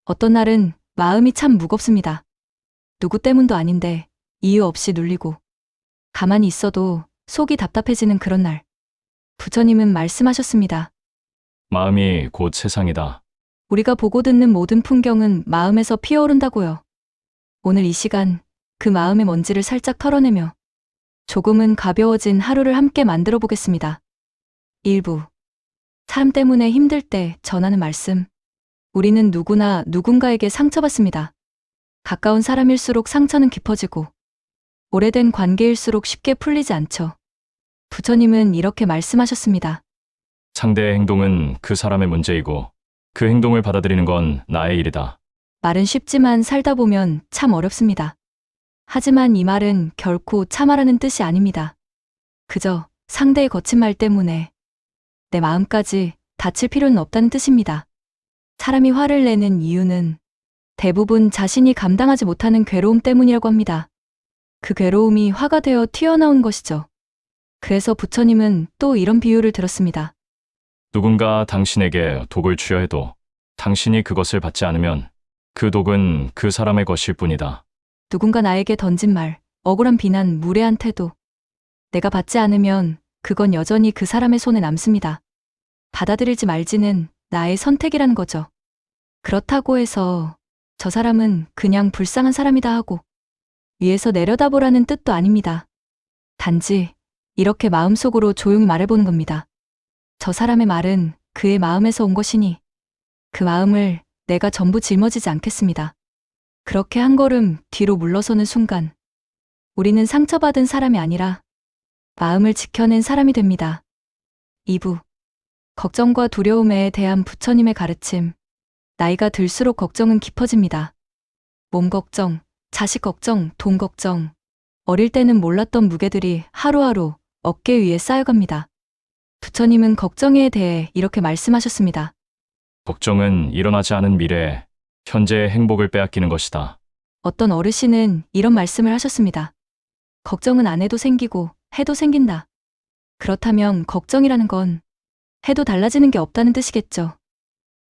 어떤 날은 마음이 참 무겁습니다. 누구 때문도 아닌데 이유 없이 눌리고 가만히 있어도 속이 답답해지는 그런 날. 부처님은 말씀하셨습니다. 마음이 곧 세상이다. 우리가 보고 듣는 모든 풍경은 마음에서 피어오른다고요. 오늘 이 시간 그 마음의 먼지를 살짝 털어내며 조금은 가벼워진 하루를 함께 만들어 보겠습니다. 일부. 사람 때문에 힘들 때 전하는 말씀. 우리는 누구나 누군가에게 상처받습니다. 가까운 사람일수록 상처는 깊어지고 오래된 관계일수록 쉽게 풀리지 않죠. 부처님은 이렇게 말씀하셨습니다. 상대의 행동은 그 사람의 문제이고 그 행동을 받아들이는 건 나의 일이다. 말은 쉽지만 살다 보면 참 어렵습니다. 하지만 이 말은 결코 참아라는 뜻이 아닙니다. 그저 상대의 거친 말 때문에 내 마음까지 다칠 필요는 없다는 뜻입니다. 사람이 화를 내는 이유는 대부분 자신이 감당하지 못하는 괴로움 때문이라고 합니다. 그 괴로움이 화가 되어 튀어나온 것이죠. 그래서 부처님은 또 이런 비유를 들었습니다. 누군가 당신에게 독을 주려 해도 당신이 그것을 받지 않으면 그 독은 그 사람의 것일 뿐이다. 누군가 나에게 던진 말, 억울한 비난, 무례한 태도. 내가 받지 않으면 그건 여전히 그 사람의 손에 남습니다. 받아들일지 말지는 나의 선택이라는 거죠. 그렇다고 해서 저 사람은 그냥 불쌍한 사람이다 하고 위에서 내려다보라는 뜻도 아닙니다. 단지 이렇게 마음속으로 조용히 말해보는 겁니다. 저 사람의 말은 그의 마음에서 온 것이니 그 마음을 내가 전부 짊어지지 않겠습니다. 그렇게 한 걸음 뒤로 물러서는 순간 우리는 상처받은 사람이 아니라 마음을 지켜낸 사람이 됩니다. 2부. 걱정과 두려움에 대한 부처님의 가르침. 나이가 들수록 걱정은 깊어집니다. 몸 걱정, 자식 걱정, 돈 걱정. 어릴 때는 몰랐던 무게들이 하루하루 어깨 위에 쌓여갑니다. 부처님은 걱정에 대해 이렇게 말씀하셨습니다. 걱정은 일어나지 않은 미래에 현재의 행복을 빼앗기는 것이다. 어떤 어르신은 이런 말씀을 하셨습니다. 걱정은 안 해도 생기고 해도 생긴다. 그렇다면 걱정이라는 건 해도 달라지는 게 없다는 뜻이겠죠.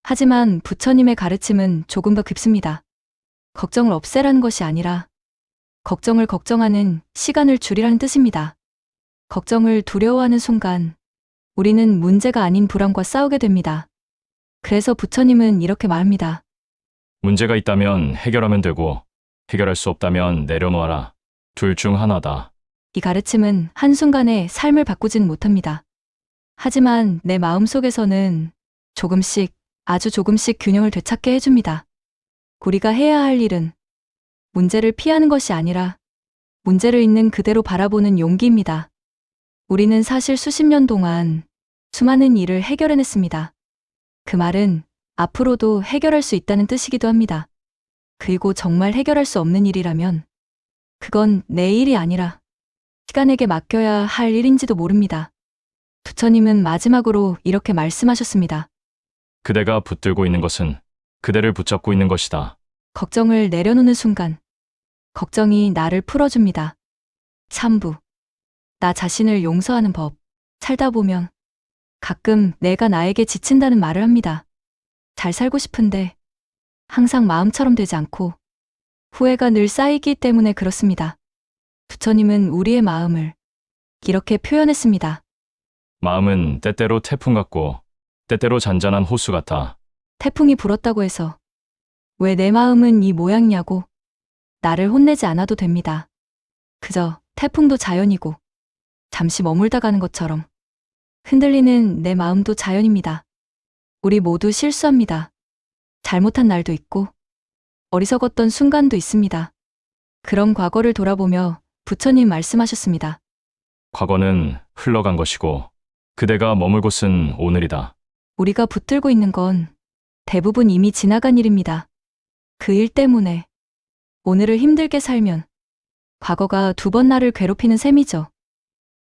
하지만 부처님의 가르침은 조금 더 깊습니다. 걱정을 없애라는 것이 아니라 걱정을 걱정하는 시간을 줄이라는 뜻입니다. 걱정을 두려워하는 순간 우리는 문제가 아닌 불안과 싸우게 됩니다. 그래서 부처님은 이렇게 말합니다. 문제가 있다면 해결하면 되고 해결할 수 없다면 내려놓아라. 둘 중 하나다. 이 가르침은 한순간에 삶을 바꾸진 못합니다. 하지만 내 마음속에서는 조금씩, 아주 조금씩 균형을 되찾게 해줍니다. 우리가 해야 할 일은 문제를 피하는 것이 아니라 문제를 있는 그대로 바라보는 용기입니다. 우리는 사실 수십 년 동안 수많은 일을 해결해냈습니다. 그 말은 앞으로도 해결할 수 있다는 뜻이기도 합니다. 그리고 정말 해결할 수 없는 일이라면 그건 내 일이 아니라 시간에게 맡겨야 할 일인지도 모릅니다. 부처님은 마지막으로 이렇게 말씀하셨습니다. 그대가 붙들고 있는 것은 그대를 붙잡고 있는 것이다. 걱정을 내려놓는 순간 걱정이 나를 풀어줍니다. 3부. 나 자신을 용서하는 법. 살다 보면 가끔 내가 나에게 지친다는 말을 합니다. 잘 살고 싶은데 항상 마음처럼 되지 않고 후회가 늘 쌓이기 때문에 그렇습니다. 부처님은 우리의 마음을 이렇게 표현했습니다. 마음은 때때로 태풍 같고 때때로 잔잔한 호수 같아. 태풍이 불었다고 해서 왜 내 마음은 이 모양이냐고 나를 혼내지 않아도 됩니다. 그저 태풍도 자연이고 잠시 머물다 가는 것처럼 흔들리는 내 마음도 자연입니다. 우리 모두 실수합니다. 잘못한 날도 있고 어리석었던 순간도 있습니다. 그런 과거를 돌아보며 부처님 말씀하셨습니다. 과거는 흘러간 것이고 그대가 머물 곳은 오늘이다. 우리가 붙들고 있는 건 대부분 이미 지나간 일입니다. 그 일 때문에 오늘을 힘들게 살면 과거가 두 번 나를 괴롭히는 셈이죠.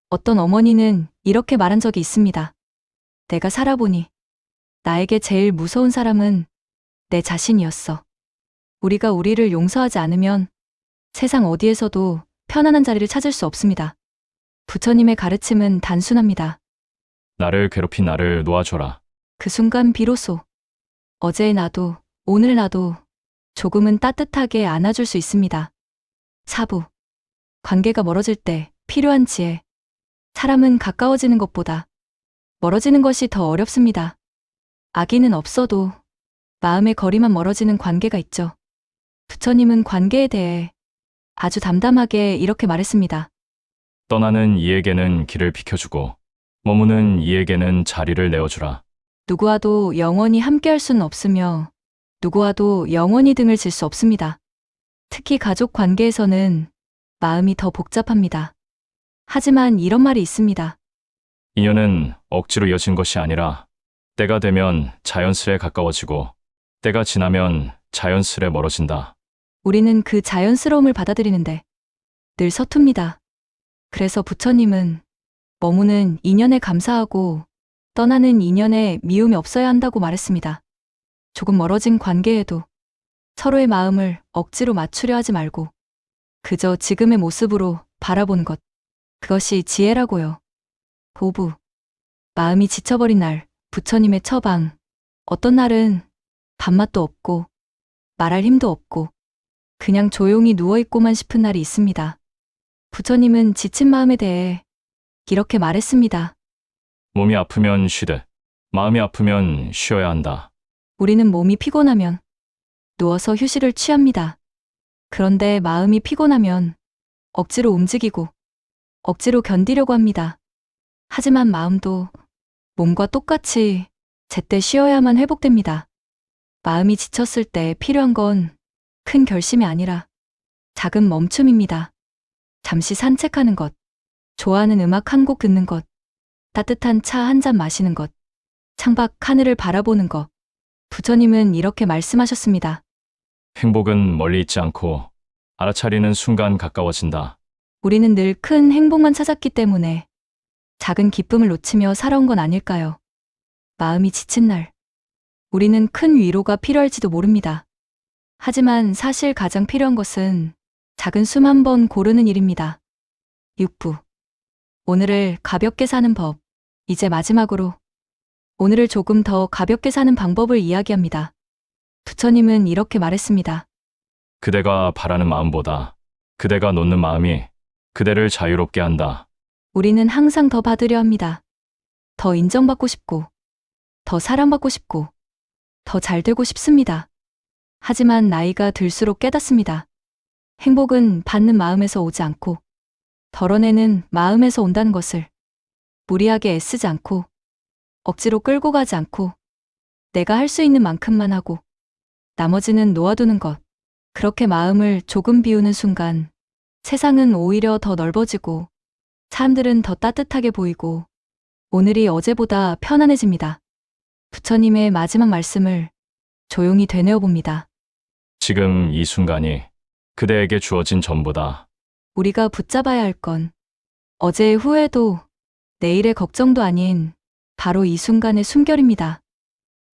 어떤 어머니는 이렇게 말한 적이 있습니다. 내가 살아보니 나에게 제일 무서운 사람은 내 자신이었어. 우리가 우리를 용서하지 않으면 세상 어디에서도 편안한 자리를 찾을 수 없습니다. 부처님의 가르침은 단순합니다. 나를 괴롭힌 나를 놓아줘라. 그 순간 비로소 어제의 나도 오늘의 나도 조금은 따뜻하게 안아줄 수 있습니다. 4부. 관계가 멀어질 때 필요한 지혜. 사람은 가까워지는 것보다 멀어지는 것이 더 어렵습니다. 악의는 없어도 마음의 거리만 멀어지는 관계가 있죠. 부처님은 관계에 대해 아주 담담하게 이렇게 말했습니다. 떠나는 이에게는 길을 비켜주고 머무는 이에게는 자리를 내어주라. 누구와도 영원히 함께할 수는 없으며 누구와도 영원히 등을 질 수 없습니다. 특히 가족 관계에서는 마음이 더 복잡합니다. 하지만 이런 말이 있습니다. 인연은 억지로 이어진 것이 아니라 때가 되면 자연스레 가까워지고 때가 지나면 자연스레 멀어진다. 우리는 그 자연스러움을 받아들이는데 늘 서툽니다. 그래서 부처님은 머무는 인연에 감사하고 떠나는 인연에 미움이 없어야 한다고 말했습니다. 조금 멀어진 관계에도 서로의 마음을 억지로 맞추려 하지 말고 그저 지금의 모습으로 바라보는 것. 그것이 지혜라고요. 5부. 마음이 지쳐버린 날, 부처님의 처방. 어떤 날은 밥맛도 없고 말할 힘도 없고 그냥 조용히 누워있고만 싶은 날이 있습니다. 부처님은 지친 마음에 대해 이렇게 말했습니다. 몸이 아프면 쉬되 마음이 아프면 쉬어야 한다. 우리는 몸이 피곤하면 누워서 휴식을 취합니다. 그런데 마음이 피곤하면 억지로 움직이고 억지로 견디려고 합니다. 하지만 마음도 몸과 똑같이 제때 쉬어야만 회복됩니다. 마음이 지쳤을 때 필요한 건 큰 결심이 아니라 작은 멈춤입니다. 잠시 산책하는 것, 좋아하는 음악 한 곡 듣는 것, 따뜻한 차 한 잔 마시는 것, 창밖 하늘을 바라보는 것. 부처님은 이렇게 말씀하셨습니다. 행복은 멀리 있지 않고 알아차리는 순간 가까워진다. 우리는 늘 큰 행복만 찾았기 때문에 작은 기쁨을 놓치며 살아온 건 아닐까요? 마음이 지친 날, 우리는 큰 위로가 필요할지도 모릅니다. 하지만 사실 가장 필요한 것은 작은 숨 한 번 고르는 일입니다. 6부. 오늘을 가볍게 사는 법. 이제 마지막으로 오늘을 조금 더 가볍게 사는 방법을 이야기합니다. 부처님은 이렇게 말했습니다. 그대가 바라는 마음보다 그대가 놓는 마음이 그대를 자유롭게 한다. 우리는 항상 더 받으려 합니다. 더 인정받고 싶고, 더 사랑받고 싶고, 더 잘 되고 싶습니다. 하지만 나이가 들수록 깨닫습니다. 행복은 받는 마음에서 오지 않고 덜어내는 마음에서 온다는 것을. 무리하게 애쓰지 않고 억지로 끌고 가지 않고 내가 할 수 있는 만큼만 하고 나머지는 놓아두는 것. 그렇게 마음을 조금 비우는 순간 세상은 오히려 더 넓어지고 사람들은 더 따뜻하게 보이고 오늘이 어제보다 편안해집니다. 부처님의 마지막 말씀을 조용히 되뇌어 봅니다. 지금 이 순간이 그대에게 주어진 전부다. 우리가 붙잡아야 할 건 어제의 후회도 내일의 걱정도 아닌 바로 이 순간의 숨결입니다.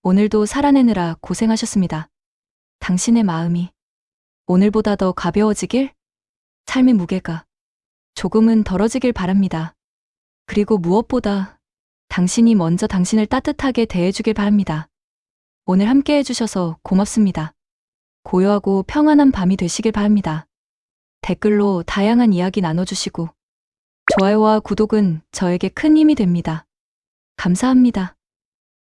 오늘도 살아내느라 고생하셨습니다. 당신의 마음이 오늘보다 더 가벼워지길, 삶의 무게가 조금은 덜어지길 바랍니다. 그리고 무엇보다 당신이 먼저 당신을 따뜻하게 대해주길 바랍니다. 오늘 함께 해주셔서 고맙습니다. 고요하고 평안한 밤이 되시길 바랍니다. 댓글로 다양한 이야기 나눠주시고 좋아요와 구독은 저에게 큰 힘이 됩니다. 감사합니다.